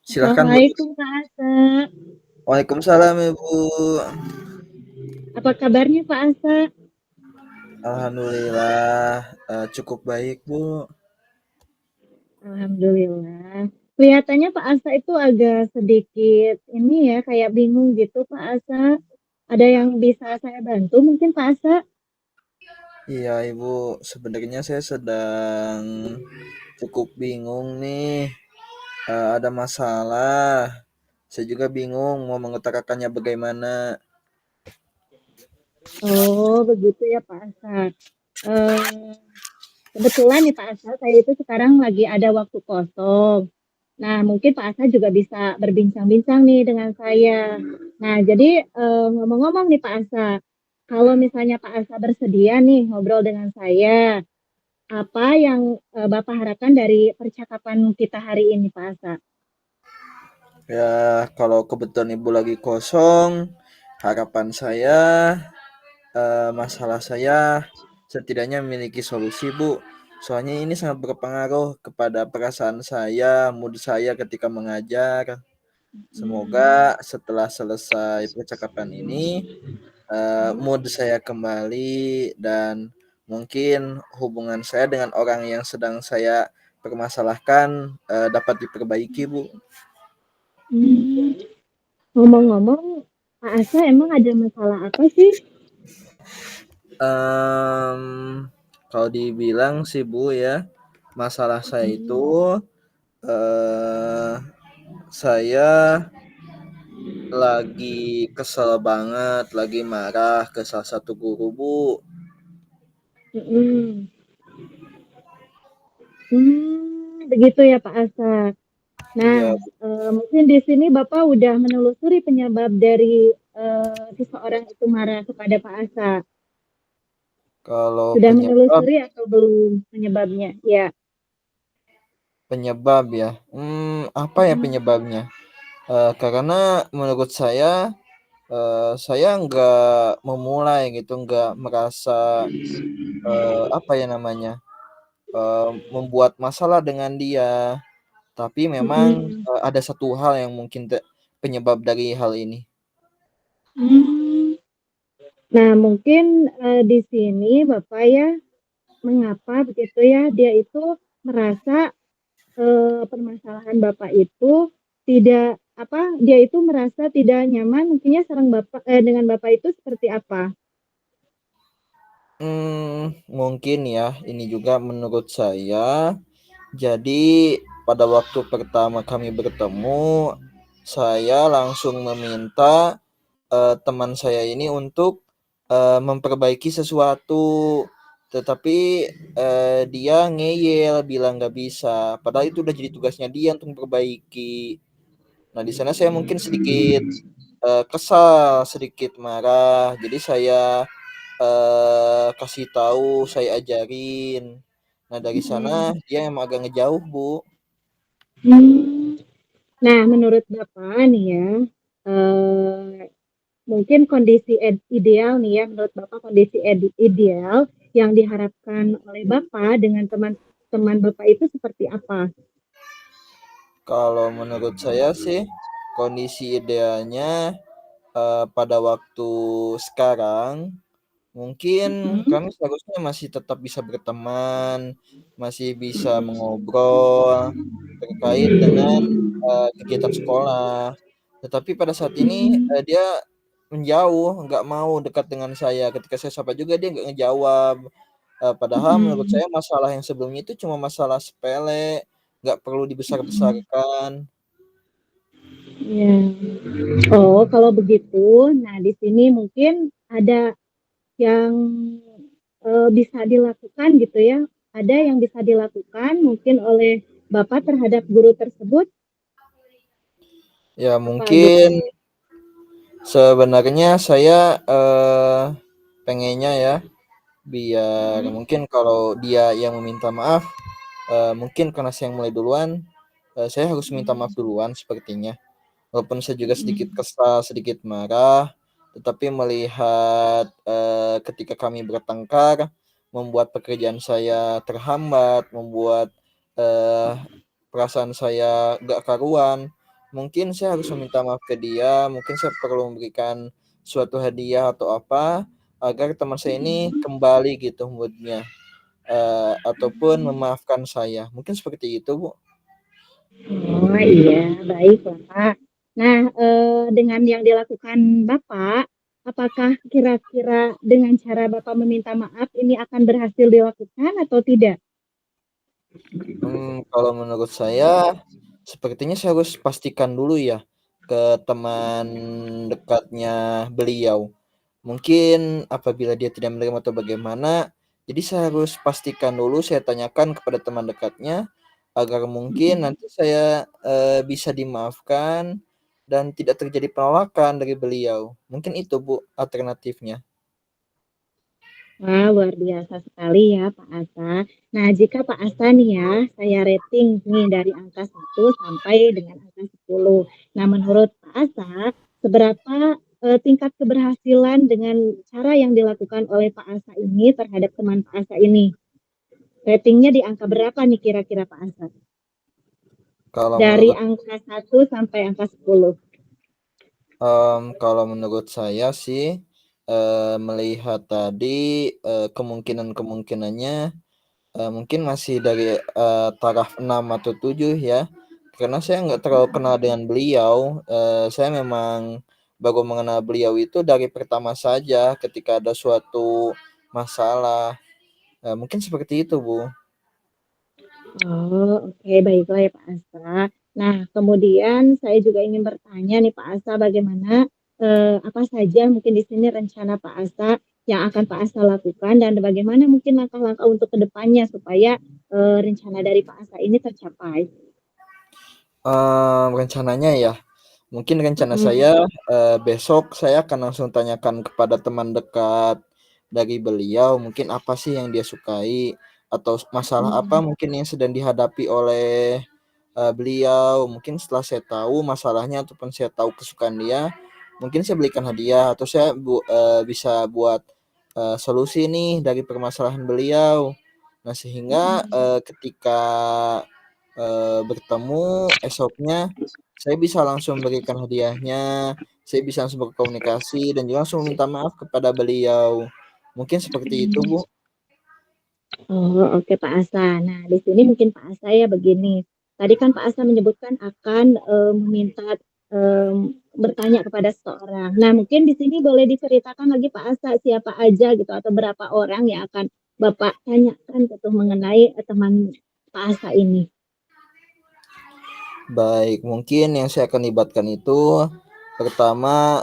Silahkan Bu. Assalamualaikum Kak Asa. Waalaikumsalam Ibu. Apa kabarnya Pak Asa? Alhamdulillah, cukup baik Bu. Alhamdulillah. Kelihatannya Pak Asa itu agak sedikit ini ya, kayak bingung gitu Pak Asa. Ada yang bisa saya bantu mungkin Pak Asa? Iya Ibu, sebenarnya saya sedang cukup bingung nih, ada masalah. Saya juga bingung mau mengutarakannya bagaimana. Oh, begitu ya Pak Asa. Eh, Kebetulan nih Pak Asa, saya itu sekarang lagi ada waktu kosong. Nah, mungkin Pak Asa juga bisa berbincang-bincang nih dengan saya. Nah, jadi ngomong-ngomong nih Pak Asa, kalau misalnya Pak Asa bersedia nih ngobrol dengan saya, apa yang Bapak harapkan dari percakapan kita hari ini Pak Asa? Ya, kalau kebetulan Ibu lagi kosong, harapan saya, masalah saya setidaknya memiliki solusi Bu. Soalnya ini sangat berpengaruh kepada perasaan saya, mood saya ketika mengajar. Hmm. Semoga setelah selesai percakapan ini, mood saya kembali dan mungkin hubungan saya dengan orang yang sedang saya permasalahkan, dapat diperbaiki, Bu. Hmm. Ngomong-ngomong, Pak Asa emang ada masalah apa sih? Mmm, Kalau dibilang sih, Bu, ya, masalah saya itu, Hmm. eee, saya lagi kesel banget, lagi marah ke salah satu guru, Bu. Mm-mm. Begitu ya Pak Asa. Nah, Iya, mungkin di sini Bapak udah menelusuri penyebab dari seseorang itu marah kepada Pak Asa. kalau Sudah penyebab menelusuri atau belum penyebabnya? Ya. penyebab ya, apa ya Mm-mm. penyebabnya? Karena menurut saya nggak memulai gitu, nggak merasa, apa ya namanya, membuat masalah dengan dia, tapi memang, Mm-mm. ada satu hal yang mungkin penyebab dari hal ini. Hmm. Nah, mungkin di sini Bapak ya, mengapa begitu ya, dia itu merasa permasalahan Bapak itu tidak apa, dia itu merasa tidak nyaman mungkinnya dengan Bapak itu seperti apa? Mungkin ya, ini juga menurut saya, jadi pada waktu pertama kami bertemu, saya langsung meminta, teman saya ini untuk, memperbaiki sesuatu, tetapi, dia ngeyel bilang nggak bisa, padahal itu udah jadi tugasnya dia untuk memperbaiki. Nah, di sana saya mungkin sedikit, kesal, sedikit marah, jadi saya, kasih tahu, saya ajarin. Nah, dari sana Mhm. dia emang agak ngejauh, Bu. Hmm. Nah, menurut Bapak nih ya, eee, mungkin kondisi ideal nih ya, menurut Bapak kondisi ideal yang diharapkan oleh Bapak dengan teman-teman Bapak itu seperti apa? Kalau menurut saya sih, kondisi idealnya, pada waktu sekarang, mungkin Mhm. kami seharusnya masih tetap bisa berteman, masih bisa mengobrol terkait dengan, kegiatan sekolah. Tetapi pada saat ini, Hmm. dia menjauh, nggak mau dekat dengan saya. Ketika saya sapa juga dia nggak ngejawab. Padahal menurut Mhm. saya masalah yang sebelumnya itu cuma masalah sepele, nggak perlu Mhm. dibesar-besarkan. Iya. Oh, kalau begitu, nah di sini mungkin ada yang bisa dilakukan gitu ya. Ada yang bisa dilakukan mungkin oleh Bapak terhadap guru tersebut Ya apa gitu? mungkin sebenarnya saya, pengennya ya, biar Mhm. mungkin kalau dia yang meminta maaf, mungkin karena saya yang mulai duluan, saya harus minta maaf Mhm. duluan sepertinya. Walaupun saya juga sedikit Mhm. kesal, sedikit marah, tetapi melihat, ketika kami bertengkar, membuat pekerjaan saya terhambat, membuat, eee, perasaan saya gak karuan, mungkin saya harus meminta maaf ke dia, mungkin saya perlu memberikan suatu hadiah atau apa, agar teman saya ini Mhm. kembali gitu mood-nya, ataupun memaafkan saya. Mungkin seperti itu, Bu. Oh iya, baiklah Kak. Nah, dengan yang dilakukan Bapak, apakah kira-kira dengan cara Bapak meminta maaf ini akan berhasil dilakukan atau tidak? Kalau menurut saya, sepertinya saya harus pastikan dulu ya, ke teman dekatnya beliau. Mungkin apabila dia tidak menerima atau bagaimana, jadi saya harus pastikan dulu, saya tanyakan kepada teman dekatnya, agar mungkin Mhm. nanti saya, bisa dimaafkan dan tidak terjadi penolakan dari beliau. Mungkin itu, Bu, alternatifnya. Wah, luar biasa sekali ya Pak Asa. Nah, jika Pak Asa nih ya, saya rating nih dari angka 1 sampai dengan angka 10. Nah, menurut Pak Asa, seberapa tingkat keberhasilan dengan cara yang dilakukan oleh Pak Asa ini terhadap teman Pak Asa ini? Ratingnya di angka berapa nih kira-kira Pak Asa? Kalau Dari menurut angka 1 sampai angka 10. Kalau menurut saya sih, melihat tadi, kemungkinan-kemungkinannya, mungkin masih dari, taraf 6 atau 7 ya, karena saya nggak terlalu kenal dengan beliau, saya memang baru mengenal beliau itu dari pertama saja ketika ada suatu masalah, mungkin seperti itu, Bu. Oh, oke, baiklah ya Pak Asa. Nah, kemudian saya juga ingin bertanya nih Pak Asa, bagaimana, apa saja mungkin di sini rencana Pak Asa yang akan Pak Asa lakukan dan bagaimana mungkin langkah-langkah untuk ke depannya supaya, rencana dari Pak Asa ini tercapai? Rencananya ya, mungkin rencana Mhm, saya, besok saya akan langsung tanyakan kepada teman dekat dari beliau, mungkin apa sih yang dia sukai, atau masalah apa mhm, mungkin yang sedang dihadapi oleh, beliau. Mungkin setelah saya tahu masalahnya ataupun saya tahu kesukaan dia, mungkin saya belikan hadiah atau saya bisa buat, solusi nih dari permasalahan beliau. Nah, sehingga, mhm. ketika, bertemu esoknya, saya bisa langsung memberikan hadiahnya, saya bisa langsung berkomunikasi dan juga langsung minta maaf kepada beliau. Mungkin seperti itu, Bu. Oh, oke Pak Asa. Nah, di sini mungkin Pak Asa ya begini, tadi kan Pak Asa menyebutkan akan, meminta, bertanya kepada seseorang. Nah, mungkin di sini boleh diceritakan lagi Pak Asa siapa aja gitu atau berapa orang yang akan Bapak tanyakan gitu mengenai, teman Pak Asa ini? Baik, mungkin yang saya akan libatkan itu pertama,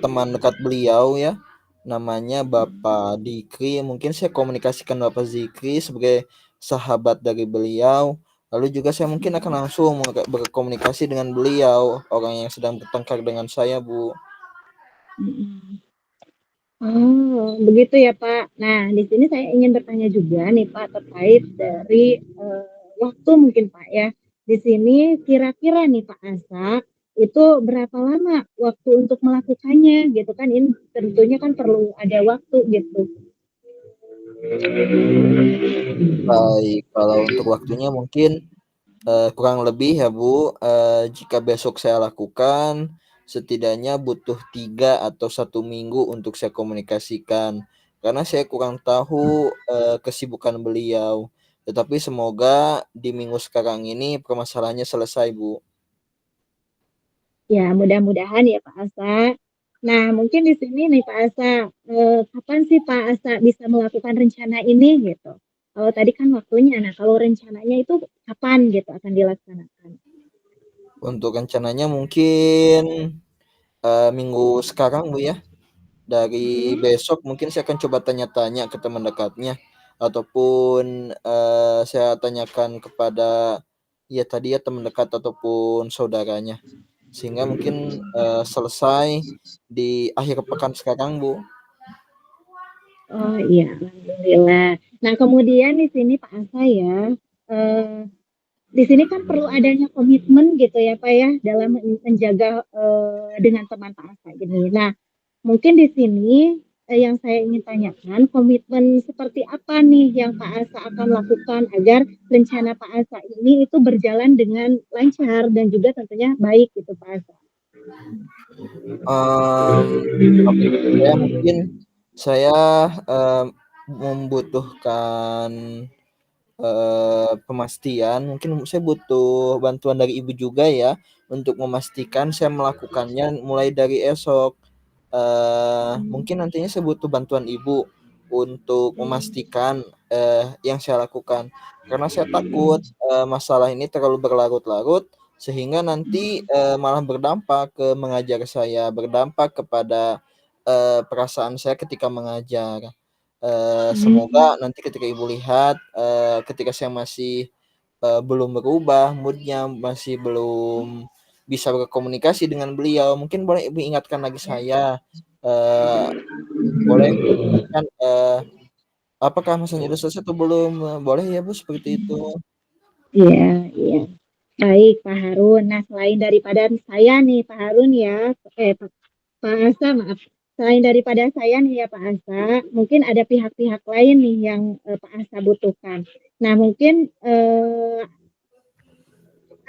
teman dekat beliau ya, namanya Bapak Dikri, mungkin saya komunikasikan Bapak Zikri sebagai sahabat dari beliau, lalu juga saya mungkin akan langsung berkomunikasi dengan beliau, orang yang sedang bertengkar dengan saya, Bu. Mhm. Oh, begitu ya, Pak. Nah, di sini saya ingin bertanya juga nih, Pak, terkait dari, waktu mungkin, Pak, ya. Di sini kira-kira nih, Pak Asa, itu berapa lama waktu untuk melakukannya gitu kan, ini tentunya kan perlu ada waktu gitu. Baik, kalau untuk waktunya mungkin, kurang lebih ya, Bu, jika besok saya lakukan, setidaknya butuh 3 atau 1 minggu untuk saya komunikasikan. Karena saya kurang tahu, kesibukan beliau. Tetapi semoga di minggu sekarang ini permasalahannya selesai, Bu. Ya, mudah-mudahan ya, Pak Asa. Nah, mungkin di sini nih, Pak Asa, kapan sih Pak Asa bisa melakukan rencana ini gitu? Kalau tadi kan waktunya, nah kalau rencananya itu kapan gitu akan dilaksanakan? Untuk rencananya mungkin, minggu sekarang, Bu, ya. Dari Mhm. besok mungkin saya akan coba tanya-tanya ke teman dekatnya, ataupun, saya tanyakan kepada, ya tadi ya teman dekat ataupun saudaranya, sehingga mungkin, selesai di akhir pekan sekarang, Bu. Oh iya, alhamdulillah. Nah kemudian di sini Pak Asa ya, eee, di sini kan perlu adanya komitmen gitu ya Pak ya, dalam menjaga, dengan teman Pak Asa gini. Nah mungkin di sini, yang saya ingin tanyakan, komitmen seperti apa nih yang Pak Asa akan lakukan agar rencana Pak Asa ini itu berjalan dengan lancar dan juga tentunya baik gitu Pak Asa? Komitmen saya mungkin saya, eee, membutuhkan, pemastian, mungkin saya butuh bantuan dari ibu juga ya, untuk memastikan saya melakukannya mulai dari esok. Mungkin nantinya saya butuh bantuan ibu untuk memastikan, yang saya lakukan. Karena saya takut, masalah ini terlalu berlarut-larut sehingga nanti, malah berdampak ke mengajar saya, berdampak kepada, perasaan saya ketika mengajar. Semoga Mmm, nanti ketika ibu lihat, ketika saya masih, belum berubah mood-nya, masih belum bisa berkomunikasi dengan beliau, mungkin boleh ibu ingatkan lagi saya, eee, boleh mengingatkan, apakah masalahnya udah selesai atau belum? Boleh ya Bu seperti itu. iya iya. Baik Pak Harun. Nah selain daripada saya nih Pak Harun ya, Pak Asa maaf, selain daripada saya nih ya Pak Asa, mungkin ada pihak-pihak lain nih yang, Pak Asa butuhkan. Nah mungkin,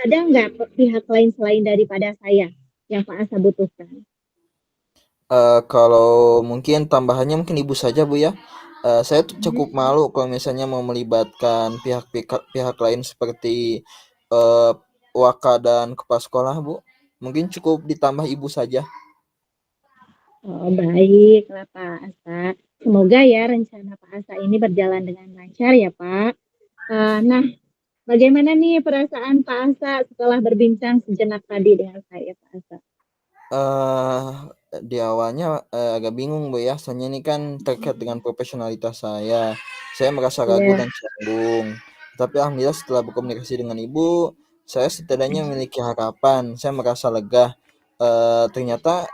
ada nggak pihak lain selain daripada saya yang Pak Asa butuhkan? Kalau mungkin tambahannya mungkin ibu saja Bu ya. Saya tuh cukup malu kalau misalnya mau melibatkan pihak lain seperti, eee, waka dan kepala sekolah Bu. Mungkin cukup ditambah ibu saja. Oh, baiklah Pak Asa. Semoga ya rencana Pak Asa ini berjalan dengan lancar ya Pak. Nah, bagaimana nih perasaan Pak Asa setelah berbincang sejenak tadi dengan saya Pak Asa? Eee, di awalnya, agak bingung, Bu, ya, soalnya ini kan terkait dengan profesionalitas saya. Saya merasa ragu Iya. dan canggung. Tapi alhamdulillah setelah berkomunikasi dengan ibu, saya setidaknya memiliki harapan. Saya merasa lega, ternyata,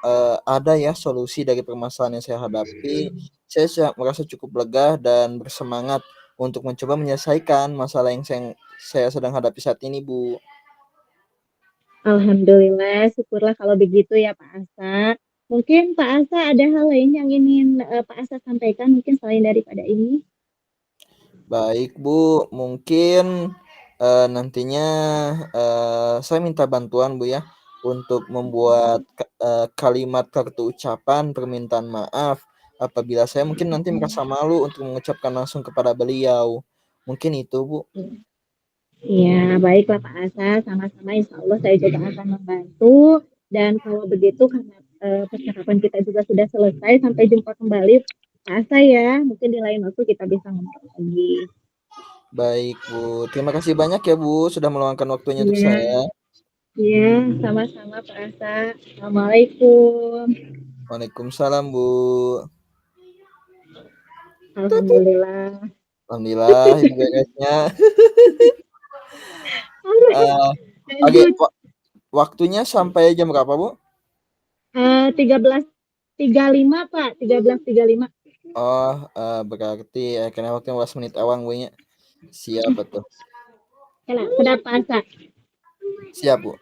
ada ya solusi dari permasalahan yang saya hadapi. Saya merasa cukup lega dan bersemangat untuk mencoba menyelesaikan masalah yang saya sedang hadapi saat ini, Bu. Alhamdulillah, syukurlah kalau begitu ya Pak Asa. Mungkin Pak Asa ada hal lain yang ingin, Pak Asa sampaikan mungkin selain daripada ini? Baik, Bu, mungkin, nantinya, saya minta bantuan, Bu, ya, untuk membuat kalimat kartu ucapan permintaan maaf apabila saya mungkin nanti merasa malu untuk mengucapkan langsung kepada beliau. Mungkin itu, Bu. Iya, baiklah Pak Asa, sama-sama insya Allah saya juga akan membantu dan kalau begitu karena, percakapan kita juga sudah selesai, sampai jumpa kembali Pak Asa ya, mungkin di lain waktu kita bisa ngobrol lagi. Baik, Bu. Terima kasih banyak ya, Bu, sudah meluangkan waktunya untuk Iya saya. iya, sama-sama Pak Asa. Assalamualaikum. Waalaikumsalam, Bu. Tutut. Alhamdulillah. Alhamdulillah ini beresnya. Eee, oke, Lanjut, waktunya sampai jam berapa, Bu? 13.35 Pak, 13.35. Oh, berarti kena waktu 15 menit awang We nya. Siap atuh. Kenapa Asa? Siap, Bu.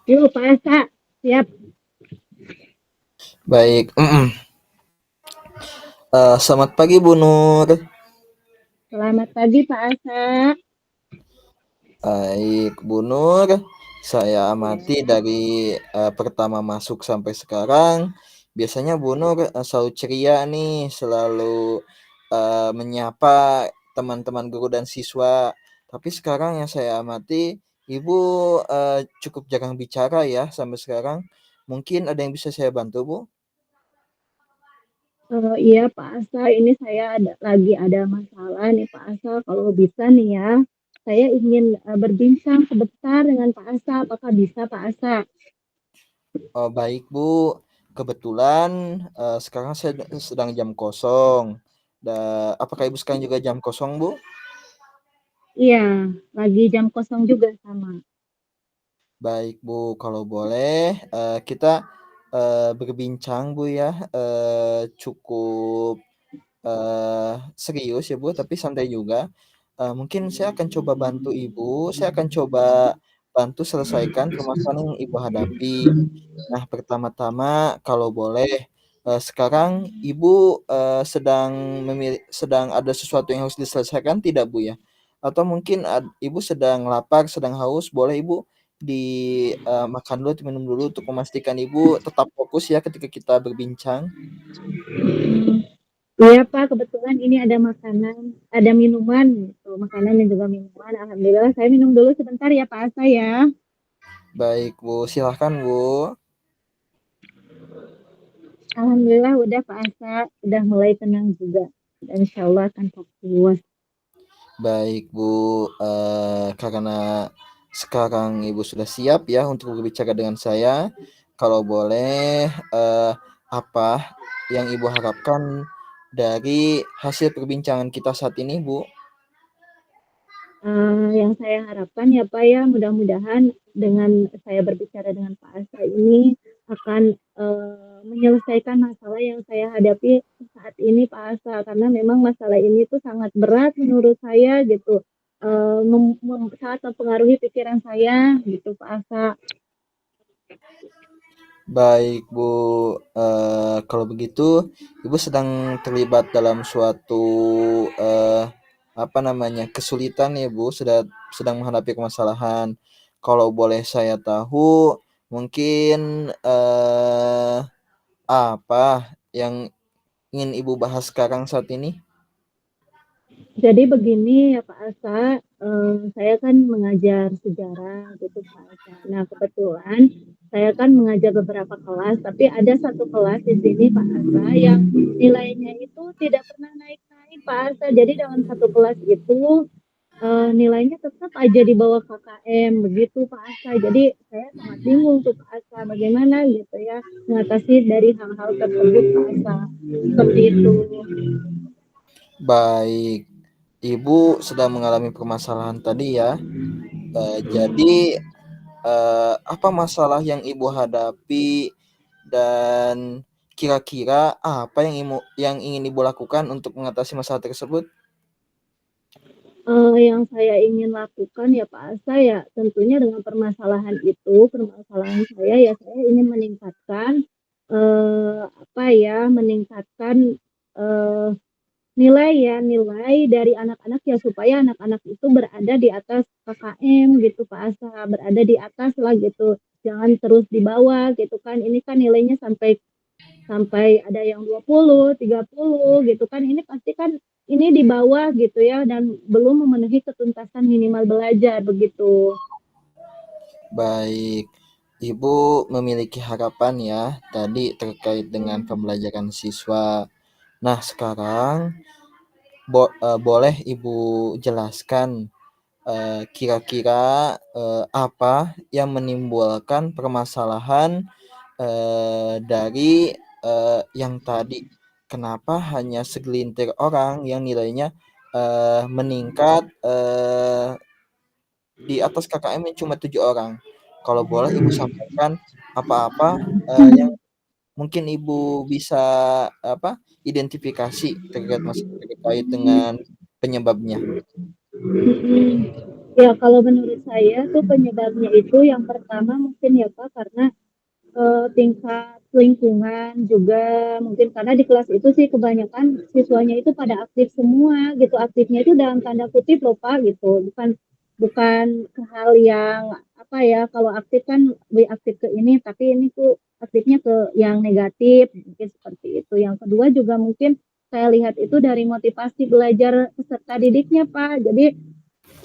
Yuk Pak Asa, siap. Baik, selamat pagi Bu Nur. Selamat pagi Pak Asa. Baik, Bu Nur, saya amati Ya. dari, pertama masuk sampai sekarang, biasanya Bu Nur, selalu ceria nih, selalu, menyapa teman-teman guru dan siswa. Tapi sekarang yang saya amati, Ibu, cukup jarang bicara ya sampai sekarang. Mungkin ada yang bisa saya bantu, Bu? Iya Pak Asa, ini saya lagi ada masalah nih Pak Asa, kalau bisa nih ya, saya ingin, berbincang sebentar dengan Pak Asa, apakah bisa Pak Asa? Oh, baik, Bu. Kebetulan, sekarang saya sedang jam kosong. Apakah Ibu sekarang juga jam kosong, Bu? Iya, lagi jam kosong juga sama. Baik, Bu. Kalau boleh, kita, berbincang, Bu, ya, cukup, serius ya, Bu, tapi santai juga. Mungkin saya akan coba bantu Ibu, saya akan coba bantu selesaikan permasalahan yang Ibu hadapi. Nah, pertama-tama kalau boleh, sekarang Ibu, sedang ada sesuatu yang harus diselesaikan tidak, Bu, ya? Atau mungkin Ibu sedang lapar, sedang haus, boleh Ibu makan dulu, minum dulu untuk memastikan Ibu tetap fokus ya ketika kita berbincang. Iya Pak, kebetulan ini ada makanan, ada minuman gitu, makanan dan juga minuman. Alhamdulillah saya minum dulu sebentar ya Pak Asa ya. Baik, Bu, silahkan, Bu. Alhamdulillah udah Pak Asa, udah mulai tenang juga. Dan insya Allah akan fokus. Baik, Bu, karena sekarang Ibu sudah siap ya untuk berbicara dengan saya, kalau boleh, apa yang Ibu harapkan dari hasil perbincangan kita saat ini, Bu? Yang saya harapkan ya Pak ya, mudah-mudahan dengan saya berbicara dengan Pak Asa ini akan menyelesaikan masalah yang saya hadapi saat ini Pak Asa, karena memang masalah ini tuh sangat berat menurut saya gitu, sangat mempengaruhi pikiran saya gitu Pak Asa. Baik, Bu, kalau begitu Ibu sedang terlibat dalam suatu, eee, apa namanya, kesulitan ya, Bu, sedang menghadapi permasalahan. Kalau boleh saya tahu, mungkin, apa yang ingin Ibu bahas sekarang saat ini? Jadi begini ya Pak Asa, saya kan mengajar sejarah gitu Pak Asa. Nah kebetulan saya kan mengajar beberapa kelas, tapi ada satu kelas di sini Pak Asa yang nilainya itu tidak pernah naik-naik Pak Asa. Jadi dalam satu kelas itu nilainya tetap aja di bawah KKM begitu Pak Asa. Jadi saya sangat bingung tuh Pak Asa, bagaimana gitu ya mengatasi dari hal-hal tersebut Pak Asa. Seperti itu. Baik, Ibu sedang mengalami permasalahan tadi ya. Jadi, apa masalah yang Ibu hadapi dan kira-kira apa yang ingin Ibu lakukan untuk mengatasi masalah tersebut? Yang saya ingin lakukan ya Pak Asa ya tentunya dengan permasalahan saya ya saya ingin meningkatkan, apa ya, meningkatkan, eee, nilai dari anak-anak ya supaya anak-anak itu berada di atas KKM gitu Pak Asa, berada di atas lah gitu, jangan terus di bawah gitu kan. Ini kan nilainya sampai sampai ada yang 20, 30 gitu kan, ini pasti kan ini di bawah gitu ya dan belum memenuhi ketuntasan minimal belajar begitu. Baik, Ibu memiliki harapan ya tadi terkait dengan pembelajaran siswa. Nah, sekarang boleh Ibu jelaskan, kira-kira, apa yang menimbulkan permasalahan, dari, yang tadi? Kenapa hanya segelintir orang yang nilainya, meningkat, di atas KKM-nya cuma 7 orang? Kalau boleh Ibu sampaikan apa-apa, yang mungkin Ibu bisa, apa, identifikasi terkait dengan penyebabnya. Mhm. Ya kalau menurut saya tuh penyebabnya itu yang pertama mungkin ya Kak karena tingkat lingkungan juga mungkin karena di kelas itu sih kebanyakan siswanya itu pada aktif semua gitu, aktifnya itu dalam tanda kutip loh Pak gitu, bukan bukan ke hal yang apa ya, kalau aktif kan lebih aktif ke ini, tapi ini tuh aktifnya ke yang negatif, mungkin seperti itu. Yang kedua juga mungkin saya lihat itu dari motivasi belajar peserta didiknya Pak, jadi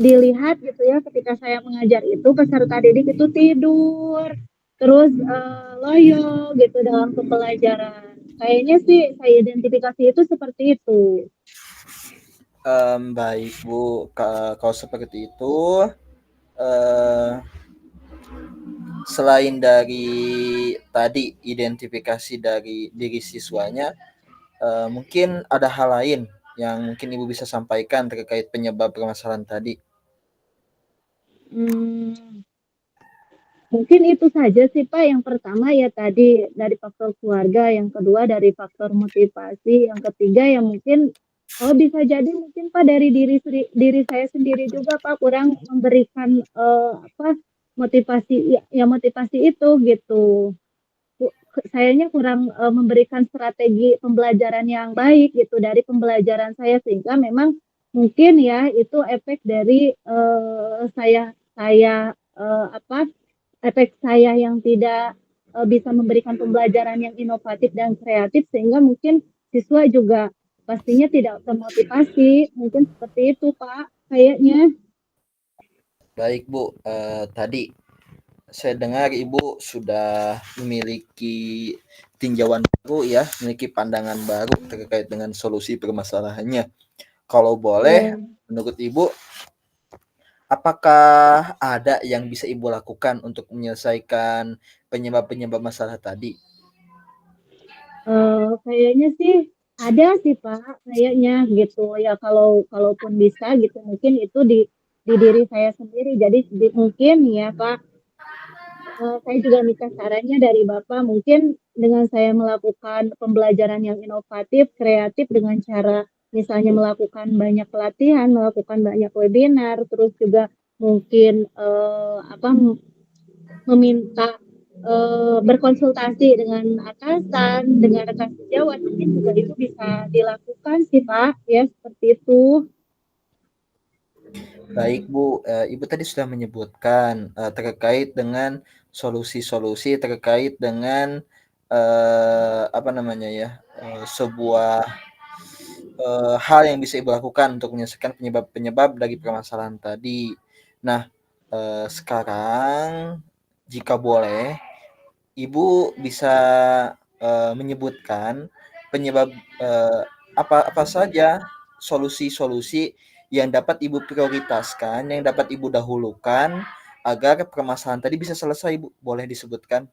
dilihat gitu ya ketika saya mengajar itu peserta didik itu tidur, terus, loyo gitu dalam pembelajaran. Kayaknya sih saya identifikasi itu seperti itu. Baik Bu, kalau seperti itu, eee, selain dari tadi identifikasi dari diri siswanya, mungkin ada hal lain yang mungkin Ibu bisa sampaikan terkait penyebab permasalahan tadi? Mmm, Mungkin itu saja sih Pak, yang pertama ya tadi dari faktor keluarga, yang kedua dari faktor motivasi, yang ketiga ya mungkin, bisa jadi mungkin Pak dari diri saya sendiri juga Pak, kurang memberikan, apa, motivasi ya motivasi itu gitu. Sayanya kurang, memberikan strategi pembelajaran yang baik gitu dari pembelajaran saya, sehingga memang mungkin ya itu efek dari, saya, apa, efek saya yang tidak, bisa memberikan pembelajaran yang inovatif dan kreatif, sehingga mungkin siswa juga pastinya tidak termotivasi, mungkin seperti itu Pak, kayaknya. Baik Bu, tadi saya dengar Ibu sudah memiliki tinjauan baru ya, memiliki pandangan baru terkait dengan solusi permasalahannya. Kalau boleh, Iya, menurut Ibu, apakah ada yang bisa Ibu lakukan untuk menyelesaikan penyebab-penyebab masalah tadi? kayaknya sih ada sih Pak, kayaknya gitu ya kalaupun bisa gitu mungkin itu di diri saya sendiri. Jadi mungkin ya Pak, saya juga minta sarannya dari Bapak, mungkin dengan saya melakukan pembelajaran yang inovatif, kreatif dengan cara misalnya melakukan banyak pelatihan, melakukan banyak webinar, terus juga mungkin, apa, meminta, berkonsultasi dengan atasan, dengan rekan sejawat, mungkin juga itu bisa dilakukan sih Pak, ya seperti itu. Baik Bu, Ibu tadi sudah menyebutkan terkait dengan solusi-solusi terkait dengan apa namanya ya, sebuah hal yang bisa Ibu lakukan untuk menyelesaikan penyebab-penyebab dari permasalahan tadi. Nah, sekarang jika boleh Ibu bisa menyebutkan penyebab apa saja solusi-solusi yang dapat Ibu prioritaskan, yang dapat Ibu dahulukan agar permasalahan tadi bisa selesai, Bu. Boleh disebutkan?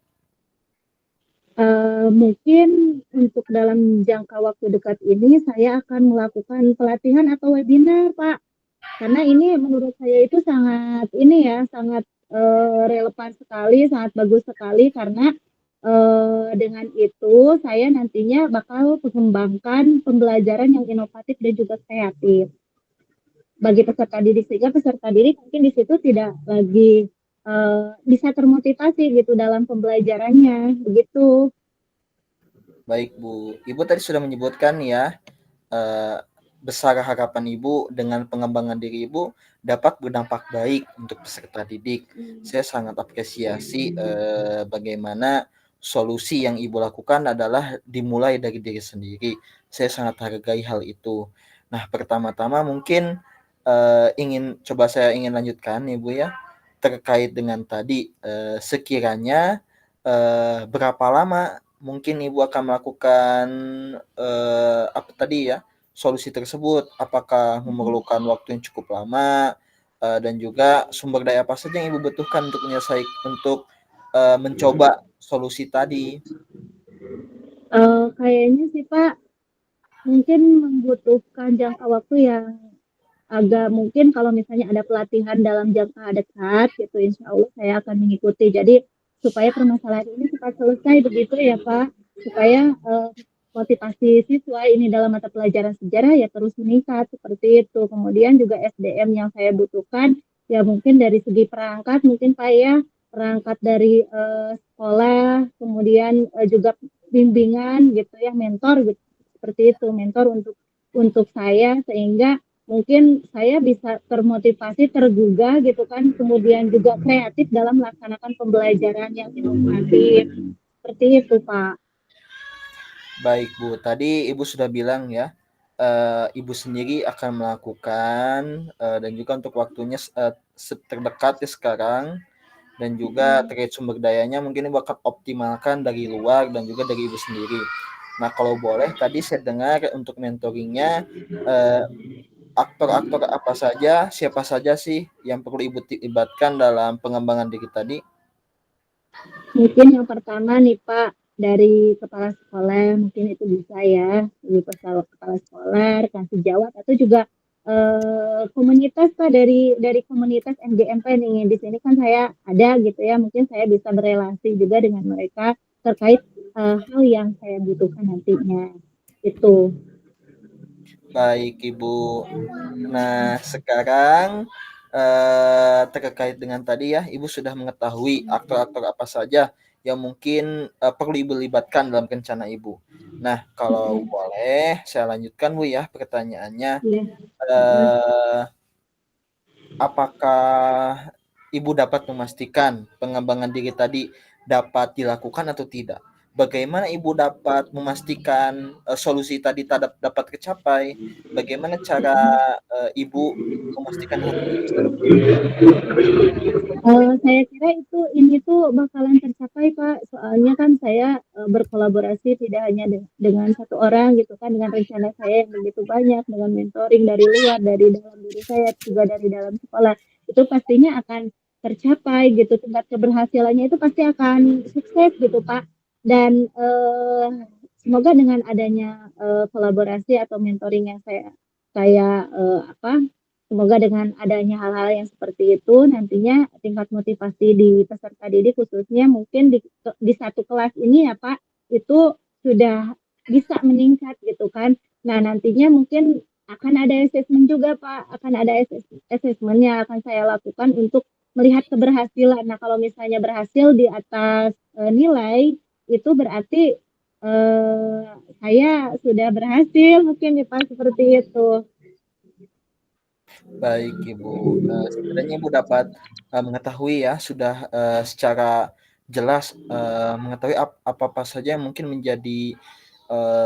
Mungkin untuk dalam jangka waktu dekat ini saya akan melakukan pelatihan atau webinar, Pak. Karena ini menurut saya itu sangat ini ya, sangat, relevan sekali, sangat bagus sekali karena, dengan itu saya nantinya bakal mengembangkan pembelajaran yang inovatif dan juga kreatif bagi peserta didik, sehingga peserta didik mungkin di situ tidak lagi, bisa termotivasi gitu dalam pembelajarannya, begitu. Baik, Bu. Ibu tadi sudah menyebutkan ya, eee, besar harapan Ibu dengan pengembangan diri Ibu dapat berdampak baik untuk peserta didik. Saya sangat apresiasi, bagaimana solusi yang Ibu lakukan adalah dimulai dari diri sendiri. Saya sangat hargai hal itu. Nah, pertama-tama mungkin, saya ingin lanjutkan Ibu ya, terkait dengan tadi, sekiranya, berapa lama mungkin Ibu akan melakukan, apa tadi ya, solusi tersebut? Apakah memerlukan waktu yang cukup lama, dan juga sumber daya apa saja yang Ibu butuhkan untuk mencoba solusi tadi? Kayaknya sih Pak, mungkin membutuhkan jangka waktu yang agak mungkin kalau misalnya ada pelatihan dalam jangka dekat gitu, insya Allah saya akan mengikuti. Jadi supaya permasalahan ini cepat selesai begitu ya Pak, supaya motivasi siswa ini dalam mata pelajaran sejarah ya terus meningkat seperti itu. Kemudian juga SDM yang saya butuhkan ya mungkin dari segi perangkat mungkin Pak ya, perangkat dari sekolah, kemudian juga bimbingan gitu ya, mentor gitu, seperti itu, mentor untuk saya sehingga mungkin saya bisa termotivasi, tergugah gitu kan, kemudian juga kreatif dalam melaksanakan pembelajaran yang inovatif. Seperti itu, Pak. Baik, Bu. Tadi Ibu sudah bilang ya, Ibu sendiri akan melakukan, dan juga untuk waktunya terdekat ya sekarang, dan juga terkait sumber dayanya mungkin Ibu akan optimalkan dari luar dan juga dari Ibu sendiri. Nah, kalau boleh tadi saya dengar untuk mentoringnya, eee, aktor-aktor apa saja, siapa saja sih yang perlu Ibu libatkan dalam pengembangan diri tadi? Mungkin yang pertama nih Pak, dari kepala sekolah mungkin itu bisa ya, dari kepala sekolah, rekan sejawat atau juga komunitas Pak, dari komunitas MGMP nih. Di sini kan saya ada gitu ya, mungkin saya bisa berelasi juga dengan mereka terkait hal yang saya butuhkan nantinya. Itu. Baik, Ibu. Nah, sekarang terkait dengan tadi ya, Ibu sudah mengetahui aktor-aktor apa saja yang mungkin perlu Ibu libatkan dalam rencana Ibu. Nah, kalau boleh saya lanjutkan Bu ya pertanyaannya. Iya. Eh, Apakah Ibu dapat memastikan pengembangan diri tadi dapat dilakukan atau tidak? Bagaimana Ibu dapat memastikan solusi tadi dapat tercapai? Bagaimana cara Ibu memastikan hal tersebut? Saya kira ini tuh bakalan tercapai Pak, soalnya kan saya berkolaborasi tidak hanya dengan satu orang gitu kan, dengan rencana saya yang begitu banyak, dengan mentoring dari luar, dari dalam diri saya, juga dari dalam sekolah. Itu pastinya akan tercapai gitu, tingkat keberhasilannya itu pasti akan sukses gitu Pak. Dan semoga dengan adanya kolaborasi atau mentoring yang saya semoga dengan adanya hal-hal yang seperti itu nantinya tingkat motivasi di peserta didik khususnya mungkin di satu kelas ini ya Pak itu sudah bisa meningkat gitu kan. Nah nantinya mungkin akan ada assessment juga Pak, akan ada assessment yang akan saya lakukan untuk melihat keberhasilan. Nah kalau misalnya berhasil di atas nilai itu berarti eh, saya sudah berhasil mungkin ya Pak seperti itu. Baik, Ibu. Setidaknya Ibu dapat mengetahui ya, sudah secara jelas mengetahui apa-apa saja yang mungkin menjadi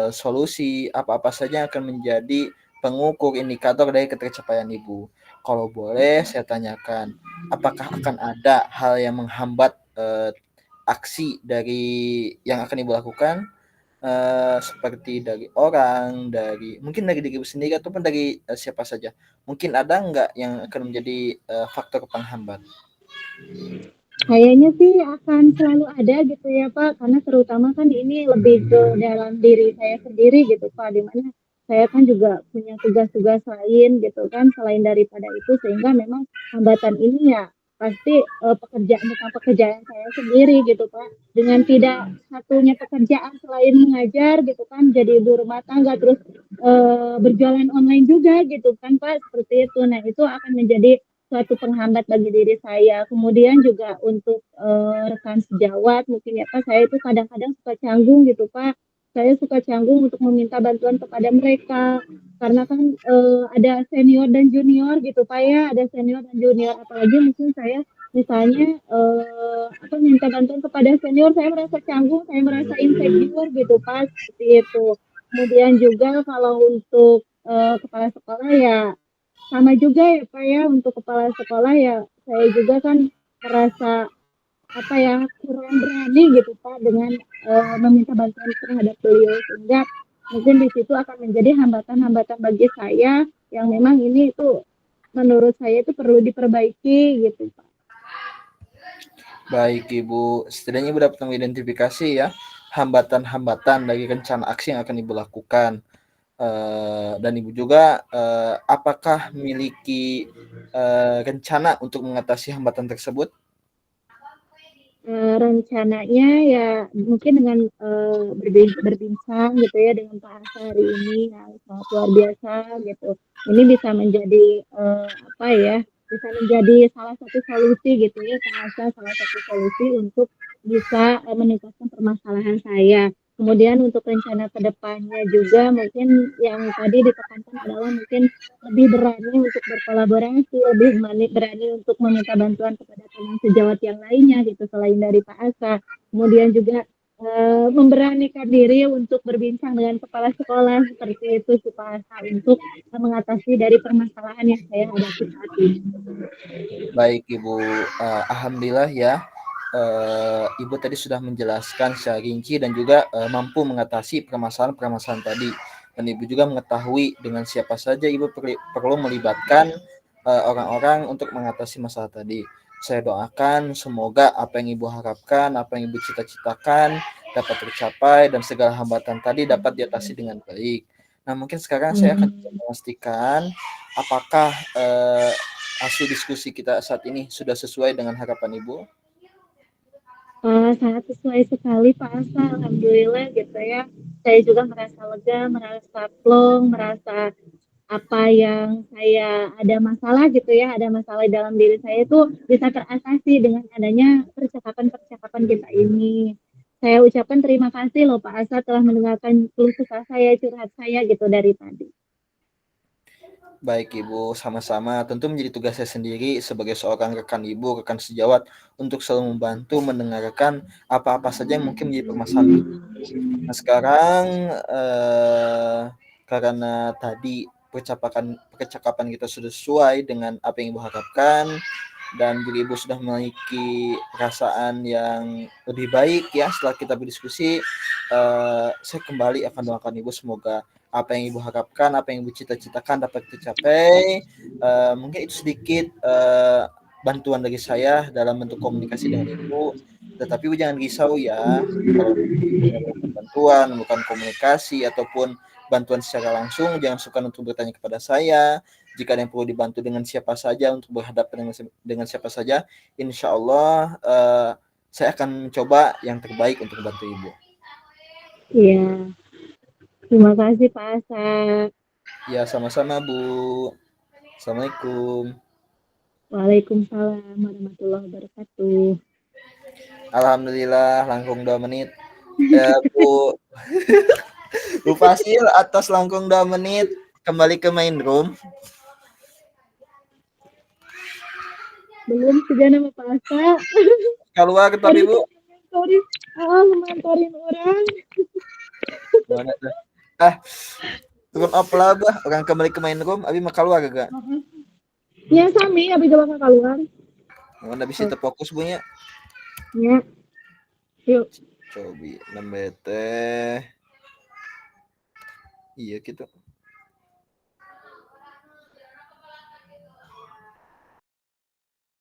solusi, apa-apa saja yang akan menjadi pengukur indikator dari ketercapaian Ibu. Kalau boleh saya tanyakan, apakah akan ada hal yang menghambat aksi dari yang akan Ibu lakukan? Seperti dari orang, mungkin dari diri sendiri ataupun dari siapa saja. Mungkin ada nggak yang akan menjadi faktor penghambat? Kayaknya sih akan selalu ada gitu ya Pak, karena terutama kan ini lebih ke dalam diri saya sendiri gitu Pak, di mana saya kan juga punya tugas-tugas lain gitu kan selain daripada itu sehingga memang hambatan ini ya pasti pekerjaan tentang pekerjaan saya sendiri gitu Pak. Dengan tidak satunya pekerjaan selain mengajar gitu kan jadi ibu rumah tangga terus berjualan online juga gitu kan Pak seperti itu. Nah, itu akan menjadi suatu penghambat bagi diri saya. Kemudian juga untuk rekan sejawat mungkin ya Pak, saya itu kadang-kadang suka canggung gitu Pak. Saya suka canggung untuk meminta bantuan kepada mereka karena kan ada senior dan junior gitu Pak ya, ada senior dan junior apalagi mungkin saya misalnya minta bantuan kepada senior saya merasa canggung, saya merasa insecure gitu Pak seperti itu. Kemudian juga kalau untuk kepala sekolah ya sama juga ya Pak ya, untuk kepala sekolah ya saya juga kan merasa kurang berani gitu Pak dengan meminta bantuan terhadap beliau sehingga mungkin di situ akan menjadi hambatan-hambatan bagi saya yang memang ini itu menurut saya itu perlu diperbaiki gitu Pak. Baik, Ibu. Setidaknya Ibu dapat mengidentifikasi ya hambatan-hambatan dari rencana aksi yang akan Ibu lakukan. Dan Ibu juga apakah memiliki rencana untuk mengatasi hambatan tersebut? Rencananya ya mungkin dengan berbincang gitu ya dengan Pak Asa hari ini yang sangat luar biasa gitu. Ini bisa menjadi bisa menjadi salah satu solusi gitu ya Pak Asa, salah satu solusi untuk bisa menuntaskan permasalahan saya. Kemudian untuk rencana kedepannya juga mungkin yang tadi ditekankan adalah mungkin lebih berani untuk berkolaborasi, lebih berani untuk meminta bantuan kepada teman sejawat yang lainnya gitu selain dari Pak Asa. Kemudian juga memberanikan diri untuk berbincang dengan kepala sekolah seperti itu si Pak Asa untuk mengatasi dari permasalahan yang saya hadapi saat ini. Baik, Ibu. Alhamdulillah ya. Ibu tadi sudah menjelaskan secara rinci dan juga mampu mengatasi permasalahan-permasalahan tadi. Dan Ibu juga mengetahui dengan siapa saja Ibu perlu melibatkan orang-orang untuk mengatasi masalah tadi. Saya doakan semoga apa yang Ibu harapkan, apa yang Ibu cita-citakan dapat tercapai dan segala hambatan tadi dapat diatasi dengan baik. Nah, mungkin sekarang saya akan coba Hmm. memastikan apakah, hasil diskusi kita saat ini sudah sesuai dengan harapan Ibu? Sangat sesuai sekali Pak Asa, alhamdulillah gitu ya. Saya juga merasa lega, merasa plong, merasa apa yang saya ada masalah gitu ya, ada masalah dalam diri saya itu bisa teratasi dengan adanya percakapan-percakapan kita ini. Saya ucapkan terima kasih loh Pak Asa telah mendengarkan keluh kesah saya, curhat saya gitu dari tadi. Baik Ibu, sama-sama. Tentu menjadi tugas saya sendiri sebagai seorang rekan Ibu, rekan sejawat untuk selalu membantu mendengarkan apa-apa saja yang mungkin menjadi permasalahan Ibu. Nah, sekarang karena tadi percakapan kita sudah sesuai dengan apa yang Ibu harapkan dan juga Ibu sudah memiliki perasaan yang lebih baik ya setelah kita berdiskusi, saya kembali akan doakan Ibu semoga apa yang Ibu harapkan, apa yang Ibu cita-citakan dapat tercapai. Mungkin itu sedikit bantuan dari saya dalam bentuk komunikasi dengan Ibu. Tetapi Ibu jangan risau ya, kalau Ibu memerlukan bantuan, memerlukan komunikasi ataupun bantuan secara langsung, jangan sukar untuk bertanya kepada saya. Jika ada yang perlu dibantu dengan siapa saja untuk berhadapan dengan siapa saja, insya Allah saya akan mencoba yang terbaik untuk membantu Ibu. Iya, terima kasih Pak Asa. Ya, sama-sama Bu. Assalamualaikum. Waalaikumsalam warahmatullahi wabarakatuh. Alhamdulillah langkung 2 menit. Bu, Bu Fasil atas langkung 2 menit kembali ke main room. Belum juga nama Pak Asa. Keluar tapi Sorry, Bu. sorry. Mengantarin orang. Mana tuh? Ah, turun off lah bah. Orang kembali ke main room, abi mah keluar gak? Ya, sami, abis itu bakal keluar. Mana bisa terfokus Bu nya? Ya, yuk. Cobi nembe teh. Iya gitu.